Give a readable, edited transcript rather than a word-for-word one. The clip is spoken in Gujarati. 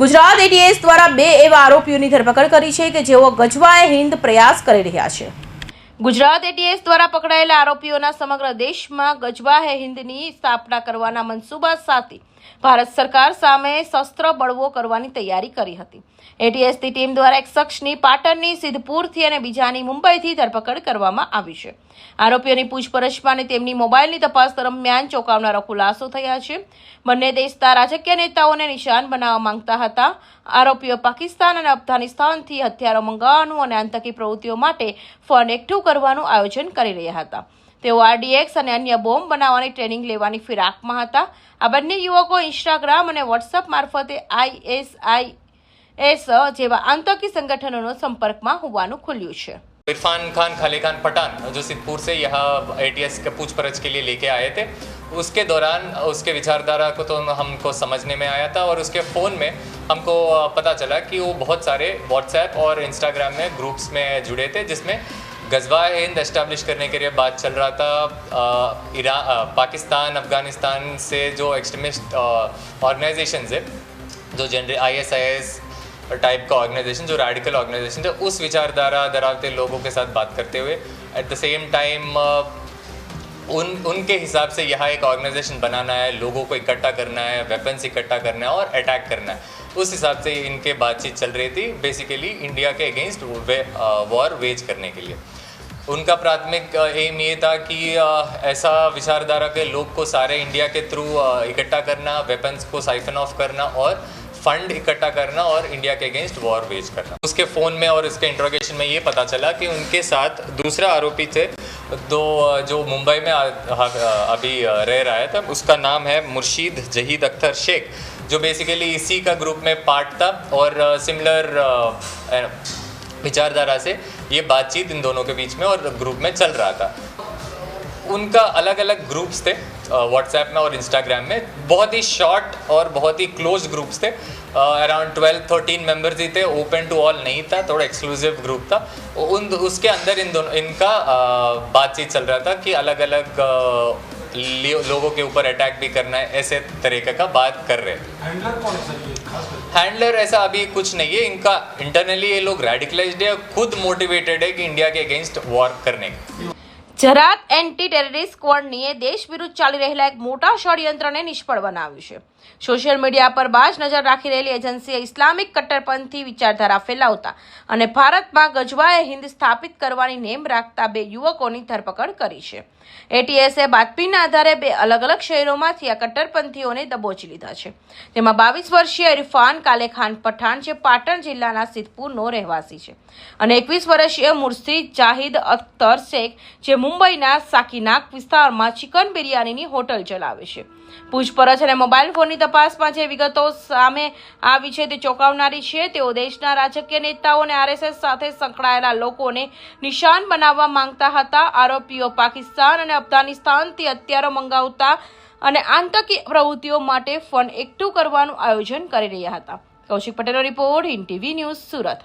ગુજરાત એટીએસ દ્વારા 2 એવા આરોપીઓની ધરપકડ કરી છે કે જેઓ ગજવાએ હિન્દ પ્રયાસ કરી રહ્યા છે। ગુજરાત એટીએસ દ્વારા પકડાયેલા આરોપીઓના સમગ્ર દેશમાં ગજવાએ હિન્દની સ્થાપના કરવાના મનસૂબા સાથે ભારત સરકાર સામે શસ્ત્ર બળવો કરવાની તૈયારી કરી હતી। એટીએસની ટીમ દ્વારા એક શખ્સની પાટણની સિદ્ધપુરથી અને બીજાની મુંબઈથી ધરપકડ કરવામાં આવી છે। આરોપીઓની પૂછપરછમાં અને તેમની મોબાઈલની તપાસ દરમિયાન ચોંકાવનારા ખુલાસો થયા છે। બંને દેશના રાજકીય નેતાઓને નિશાન બનાવવા માંગતા હતા। આરોપીઓ પાકિસ્તાન અને અફઘાનિસ્તાનથી હથિયારો મંગાવવાનું અને આતંકી પ્રવૃત્તિઓ માટે ફંડ એકઠું કરવાનું આયોજન કરી રહ્યા હતા। તેઓ આરડીએક્સ અને અન્ય બોમ્બ બનાવવાની ટ્રેનિંગ લેવાની ફિરાકમાં હતા। આ બંને યુવકો ઇન્સ્ટાગ્રામ અને વોટ્સએપ મારફતે ISIS જેવા આતંકી સંગઠનોનો સંપર્કમાં હોવાનું ખુલ્યું છે। इरफान खान खाली खान पठान जो सिद्धपुर से यहाँ एटीएस के पूछपरछ के लिए लेके आए थे, उसके दौरान उसके विचारधारा को तो हमको समझने में आया था और उसके फ़ोन में हमको पता चला कि वो बहुत सारे व्हाट्सएप और इंस्टाग्राम में ग्रुप्स में जुड़े थे, जिसमें गजवा हिंद एस्टेब्लिश करने के लिए बात चल रहा था। पाकिस्तान अफगानिस्तान से जो एक्सट्रीमिस्ट ऑर्गेनाइजेशन है, जो जनरल ISIS टाइप का ऑर्गेनाइजेशन, जो रेडिकल ऑर्गेनाइजेशन है, उस विचारधारा धरावते लोगों के साथ बात करते हुए एट द सेम टाइम उनके हिसाब से यहाँ एक ऑर्गेनाइजेशन बनाना है, लोगों को इकट्ठा करना है, वेपन्स इकट्ठा करना है और अटैक करना है। उस हिसाब से इनके बातचीत चल रही थी, बेसिकली इंडिया के अगेंस्ट वॉर वेज करने के लिए। उनका प्राथमिक एम ये था कि ऐसा विचारधारा के लोग को सारे इंडिया के थ्रू इकट्ठा करना, वेपन्स को साइफन ऑफ करना और फंड इकट्ठा करना और इंडिया के अगेंस्ट वॉर वेज करना। उसके फ़ोन में और उसके इंट्रोगेशन में ये पता चला कि उनके साथ दूसरा आरोपी थे, जो मुंबई में अभी रह रहा है था। उसका नाम है मुर्शीद जहीद अख्तर शेख, जो बेसिकली इसी का ग्रुप में पार्ट था और सिमिलर विचारधारा से ये बातचीत इन दोनों के बीच में और ग्रुप में चल रहा था। उनका अलग अलग ग्रुप्स थे व्हाट्सएप में और इंस्टाग्राम में, बहुत ही शॉर्ट और बहुत ही क्लोज ग्रुप्स थे। अराउंड 12-13 मेंबर्स ही थे, ओपन टू ऑल नहीं था, थोड़ा एक्सक्लूसिव ग्रुप था। उसके अंदर इनका बातचीत चल रहा था कि अलग अलग लोगों के ऊपर अटैक भी करना है, ऐसे तरीके का बात कर रहे थे। हैंडलर कौन है सर? ये खास कर हैंडलर ऐसा अभी कुछ नहीं है, इनका इंटरनली ये लोग रेडिकलाइज्ड है, खुद मोटिवेटेड है कि इंडिया के अगेंस्ट वॉर करने के। જરાત એન્ટી ટેરરિસ્ટ સ્ક્વોડની દેશ વિરુદ્ધ ચાલી રહેલા એક મોટા ષડયંત્રને નિષ્ફળ બનાવ્યું છે। સોશિયલ મીડિયા પર બાજ નજર રાખી રહેલી એજન્સીએ ઇસ્લામિક કટ્ટરપંથી વિચારધારા ફેલાવતા અને ભારતમાં ગજવાએ હિન્દ સ્થાપિત કરવાની નેમ રાખતા 2 યુવકોની ધરપકડ કરી છે। એટીએસે બાતમીના આધારે 2 અલગ અલગ શહેરોમાંથી આ કટ્ટરપંથીઓને દબોચી લીધા છે। તેમાં 22 વર્ષીય ઇરફાન કાલે ખાન પઠાણ, જે પાટણ જિલ્લાના સિદ્ધપુરનો રહેવાસી છે, અને 21 વર્ષીય મુર્શીદ જાહિદ અખ્તર શેખ, જે મુંબઈના સાકીનાક વિસ્તારમાં ચિકન બિરિયાનીની હોટલ ચલાવે છે। પૂછપરછ અને મોબાઈલ ફોનની તપાસમાં જે વિગતો સામે આવી છે તે ચોંકાવનારી છે। તેઓ દેશના રાજકીય નેતાઓ અને RSS સાથે સંકળાયેલા લોકોને નિશાન બનાવવા માંગતા હતા। આરોપીઓ પાકિસ્તાન અને અફઘાનિસ્તાનથી હથિયારો મંગાવતા અને આતંકી પ્રવૃત્તિઓ માટે ફંડ એકઠું કરવાનું આયોજન કરી રહ્યા હતા। કૌશિક પટેલનો report, Hind TV news, Surat.